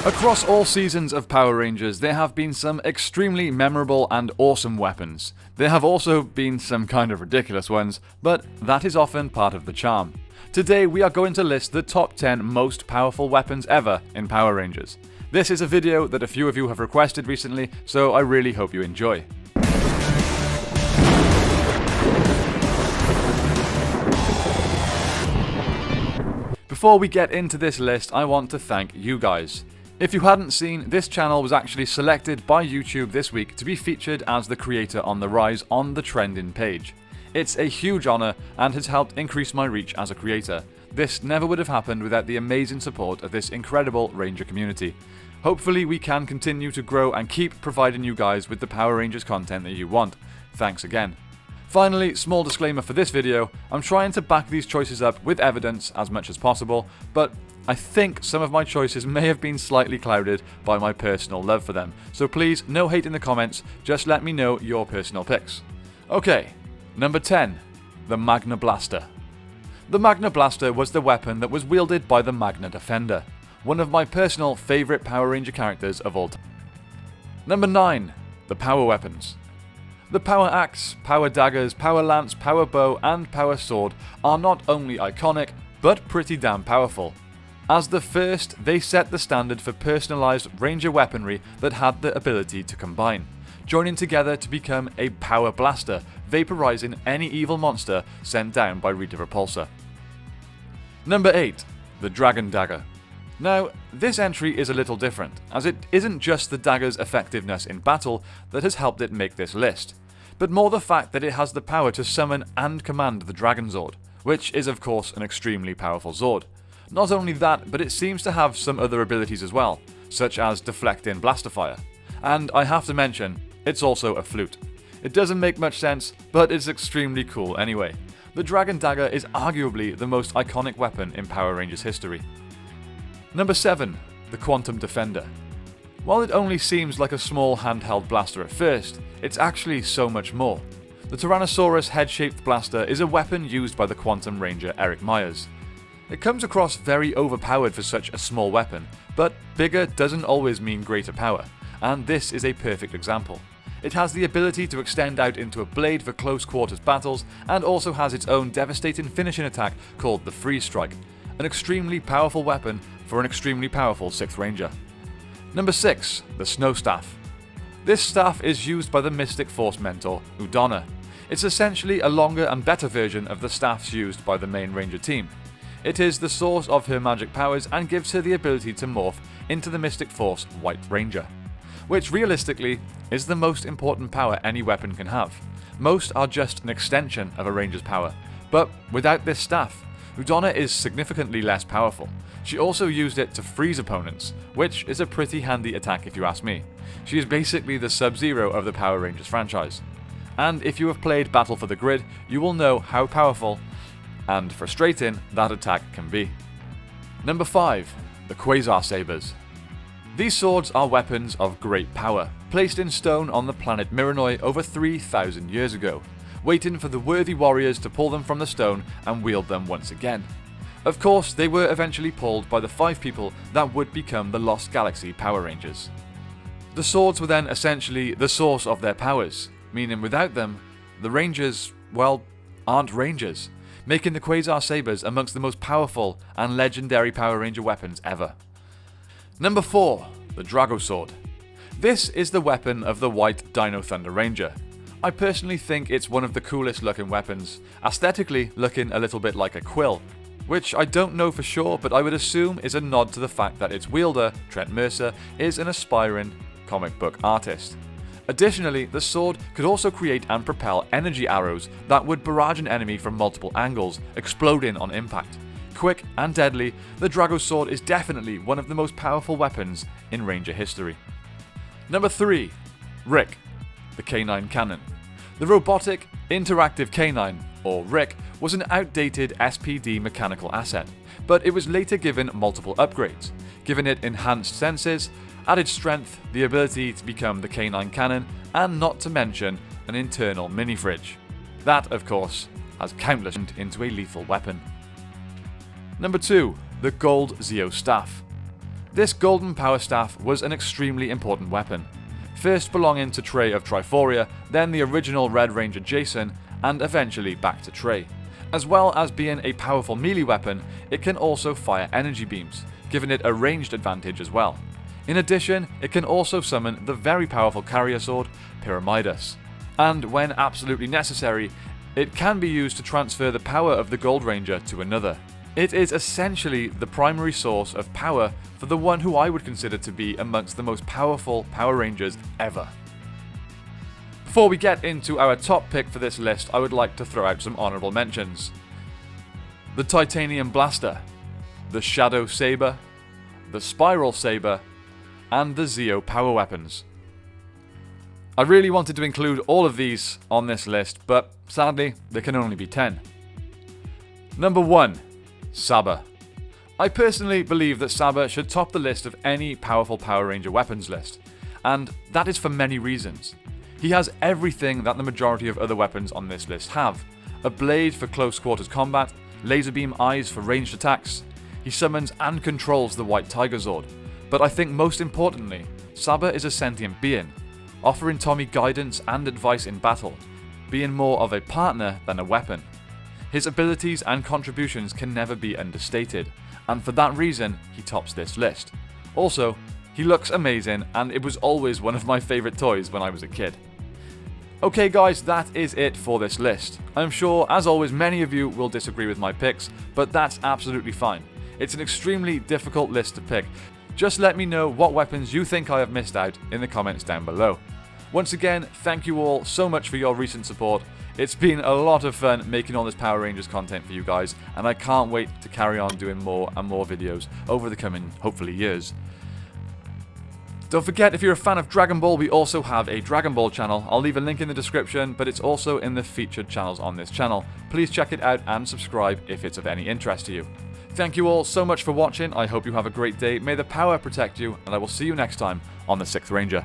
Across all seasons of Power Rangers, there have been some extremely memorable and awesome weapons. There have also been some kind of ridiculous ones, but that is often part of the charm. Today we are going to list the top 10 most powerful weapons ever in Power Rangers. This is a video that a few of you have requested recently, so I really hope you enjoy. Before we get into this list, I want to thank you guys. If you hadn't seen, this channel was actually selected by YouTube this week to be featured as the creator on the Rise on the trending page. It's a huge honour and has helped increase my reach as a creator. This never would have happened without the amazing support of this incredible Ranger community. Hopefully we can continue to grow and keep providing you guys with the Power Rangers content that you want. Thanks again. Finally, small disclaimer for this video, I'm trying to back these choices up with evidence as much as possible, but I think some of my choices may have been slightly clouded by my personal love for them, so please, no hate in the comments, just let me know your personal picks. Okay, number 10, the MAGNA Blaster. The MAGNA Blaster was the weapon that was wielded by the MAGNA Defender, one of my personal favourite Power Ranger characters of all time. Number 9, the Power Weapons. The Power Axe, Power Daggers, Power Lance, Power Bow and Power Sword are not only iconic, but pretty damn powerful. As the first, they set the standard for personalised Ranger weaponry that had the ability to combine, joining together to become a Power Blaster, vaporising any evil monster sent down by Rita Repulsa. Number 8, the Dragon Dagger. Now, this entry is a little different, as it isn't just the dagger's effectiveness in battle that has helped it make this list, but more the fact that it has the power to summon and command the Dragon Zord, which is of course an extremely powerful Zord. Not only that, but it seems to have some other abilities as well, such as deflecting blaster fire. And I have to mention, it's also a flute. It doesn't make much sense, but it's extremely cool anyway. The Dragon Dagger is arguably the most iconic weapon in Power Rangers history. Number 7, the Quantum Defender. While it only seems like a small handheld blaster at first, it's actually so much more. The Tyrannosaurus head-shaped blaster is a weapon used by the Quantum Ranger Eric Myers. It comes across very overpowered for such a small weapon, but bigger doesn't always mean greater power, and this is a perfect example. It has the ability to extend out into a blade for close quarters battles, and also has its own devastating finishing attack called the Freeze Strike, an extremely powerful weapon for an extremely powerful 6th Ranger. Number 6, the Snow Staff. This staff is used by the Mystic Force mentor, Udonna. It's essentially a longer and better version of the staffs used by the main Ranger team. It is the source of her magic powers and gives her the ability to morph into the Mystic Force White Ranger, which realistically is the most important power any weapon can have. Most are just an extension of a Ranger's power, but without this staff, Udonna is significantly less powerful. She also used it to freeze opponents, which is a pretty handy attack if you ask me. She is basically the Sub-Zero of the Power Rangers franchise. And if you have played Battle for the Grid, you will know how powerful and frustrating that attack can be. Number 5, the QUASAR Sabers. These swords are weapons of great power, placed in stone on the planet Miranoi over 3,000 years ago, waiting for the worthy warriors to pull them from the stone and wield them once again. Of course, they were eventually pulled by the 5 people that would become the Lost Galaxy Power Rangers. The swords were then essentially the source of their powers, meaning without them, the Rangers, well, aren't Rangers, making the QUASAR Sabers amongst the most powerful and legendary Power Ranger weapons ever. Number 4, the DRAGO Sword. This is the weapon of the White Dino Thunder Ranger. I personally think it's one of the coolest looking weapons, aesthetically looking a little bit like a quill, which I don't know for sure, but I would assume is a nod to the fact that its wielder, Trent Mercer, is an aspiring comic book artist. Additionally, the sword could also create and propel energy arrows that would barrage an enemy from multiple angles, exploding on impact. Quick and deadly, the DRAGO Sword is definitely one of the most powerful weapons in Ranger history. Number 3, R.I.C, the Canine Cannon. The Robotic Interactive Canine, or R.I.C, was an outdated SPD mechanical asset, but it was later given multiple upgrades, giving it enhanced senses, added strength, the ability to become the Canine Cannon, and not to mention an internal mini-fridge. That, of course, has countless into a lethal weapon. Number 2, the Gold Zeo Staff. This golden power staff was an extremely important weapon, first belonging to Trey of Triforia, then the original Red Ranger Jason, and eventually back to Trey. As well as being a powerful melee weapon, it can also fire energy beams, giving it a ranged advantage as well. In addition, it can also summon the very powerful carrier sword, Pyramidas. And when absolutely necessary, it can be used to transfer the power of the Gold Ranger to another. It is essentially the primary source of power for the one who I would consider to be amongst the most powerful Power Rangers ever. Before we get into our top pick for this list, I would like to throw out some honourable mentions. The Titanium Blaster, the Shadow Saber, the Spiral Saber, and the Zeo Power Weapons. I really wanted to include all of these on this list, but sadly, there can only be 10. Number 1. SABA. I personally believe that SABA should top the list of any powerful Power Ranger weapons list, and that is for many reasons. He has everything that the majority of other weapons on this list have. A blade for close quarters combat, laser beam eyes for ranged attacks. He summons and controls the White Tiger Zord. But I think most importantly, SABA is a sentient being, offering Tommy guidance and advice in battle, being more of a partner than a weapon. His abilities and contributions can never be understated, and for that reason, he tops this list. Also, he looks amazing, and it was always one of my favourite toys when I was a kid. Okay guys, that is it for this list. I'm sure, as always, many of you will disagree with my picks, but that's absolutely fine. It's an extremely difficult list to pick. Just let me know what weapons you think I have missed out in the comments down below. Once again, thank you all so much for your recent support. It's been a lot of fun making all this Power Rangers content for you guys, and I can't wait to carry on doing more and more videos over the coming, hopefully, years. Don't forget, if you're a fan of Dragon Ball, we also have a Dragon Ball channel. I'll leave a link in the description, but it's also in the featured channels on this channel. Please check it out and subscribe if it's of any interest to you. Thank you all so much for watching. I hope you have a great day. May the power protect you, and I will see you next time on the 6th Ranger.